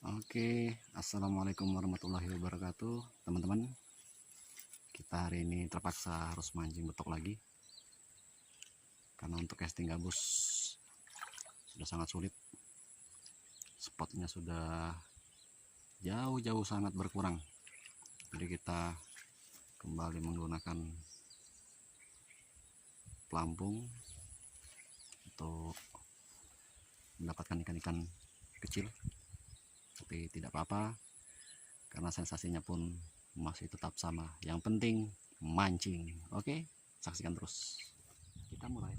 Oke, assalamualaikum warahmatullahi wabarakatuh, teman-teman. Kita hari ini terpaksa harus mancing betok lagi karena untuk casting gabus sudah sangat sulit. Spotnya sudah jauh-jauh sangat berkurang, jadi kita kembali menggunakan pelampung untuk mendapatkan ikan-ikan kecil. Tapi tidak apa-apa karena sensasinya pun masih tetap sama, yang penting mancing. Oke, saksikan terus, kita mulai.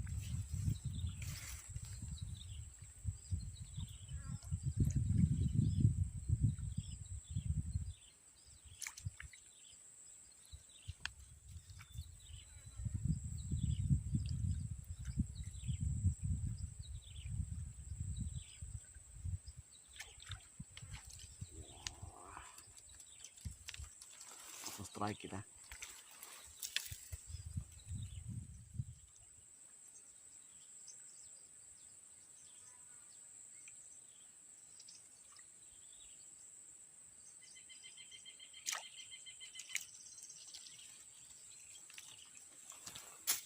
Strike kita.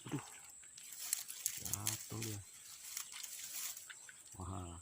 Aduh, jatuh dia. Wah,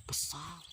besar.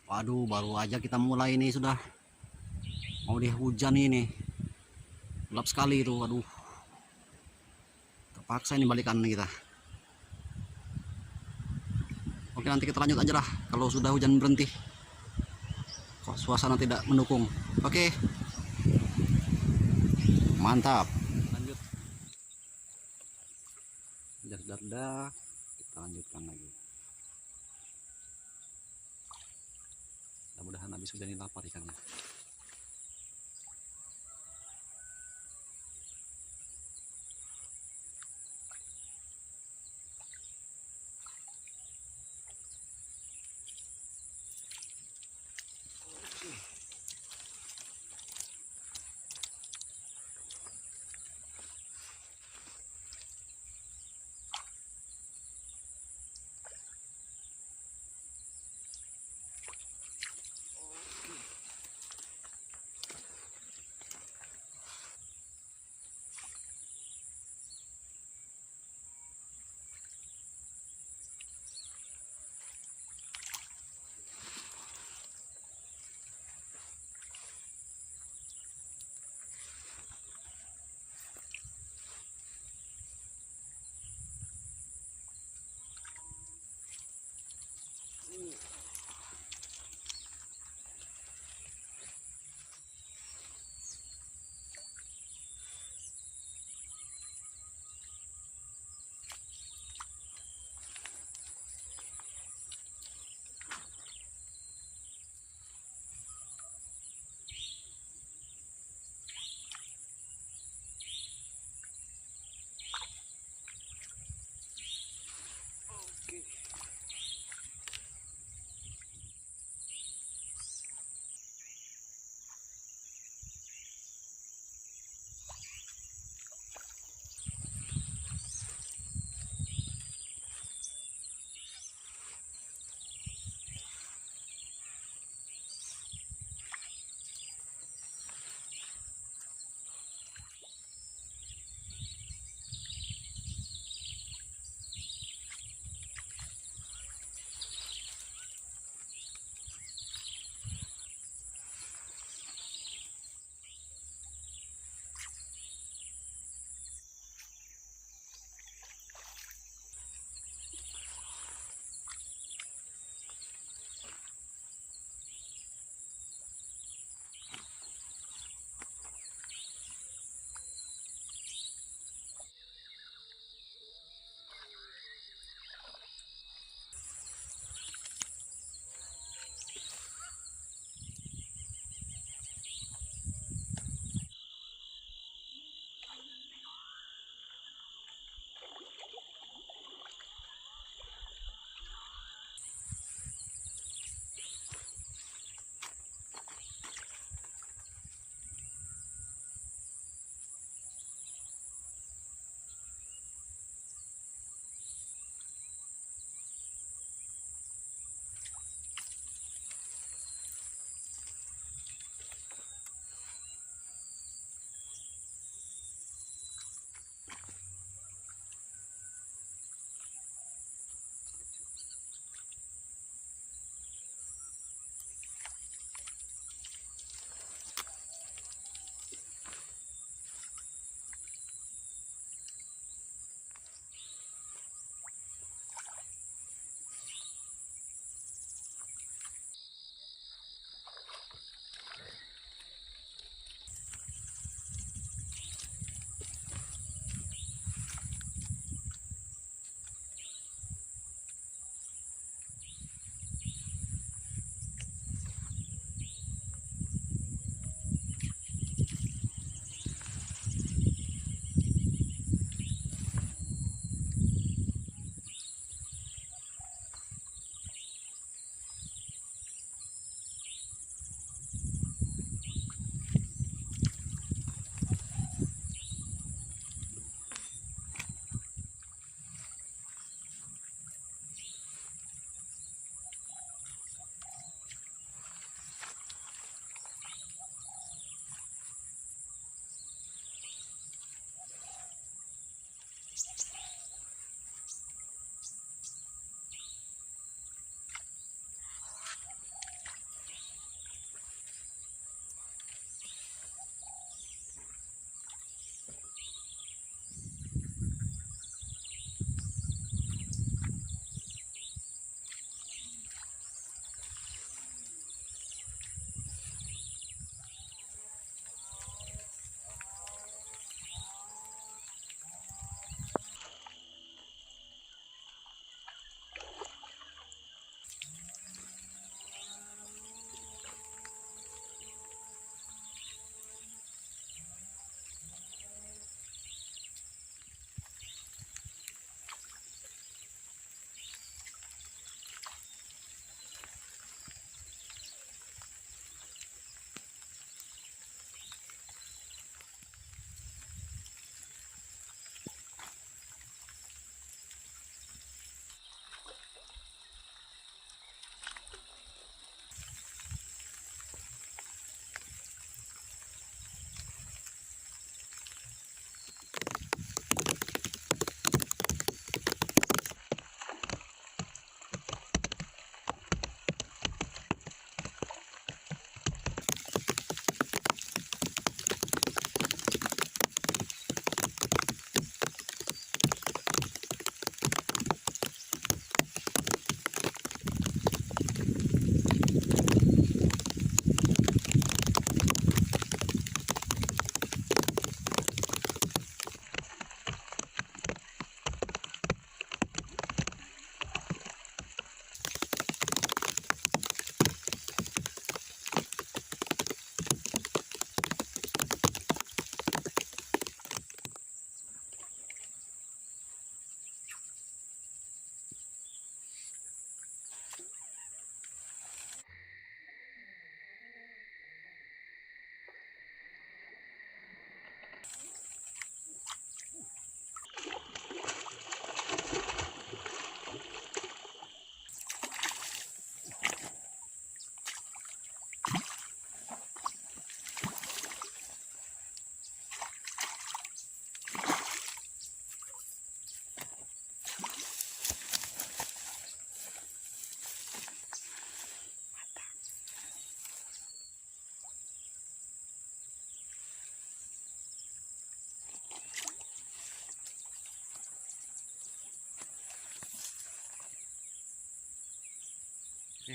Waduh, baru aja kita mulai ini sudah mau hujan ini. Gelap sekali itu. Waduh, terpaksa ini balikan kita. Oke, nanti kita lanjut aja lah kalau sudah hujan berhenti, kok suasana tidak mendukung. Oke, mantap. Lanjut, sudah kita lanjutkan lagi. Mudah-mudahan habis hujan ini lapar ikannya.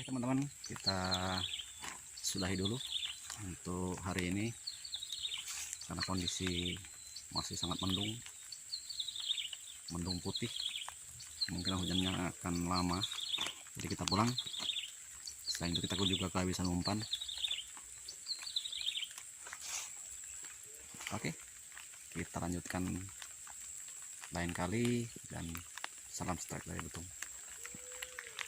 Oke teman-teman, kita sudahi dulu untuk hari ini karena kondisi masih sangat mendung putih, kemungkinan hujannya akan lama, jadi kita pulang. Selain itu kita juga kehabisan umpan. Oke, kita lanjutkan lain kali, dan salam strike dari Betung.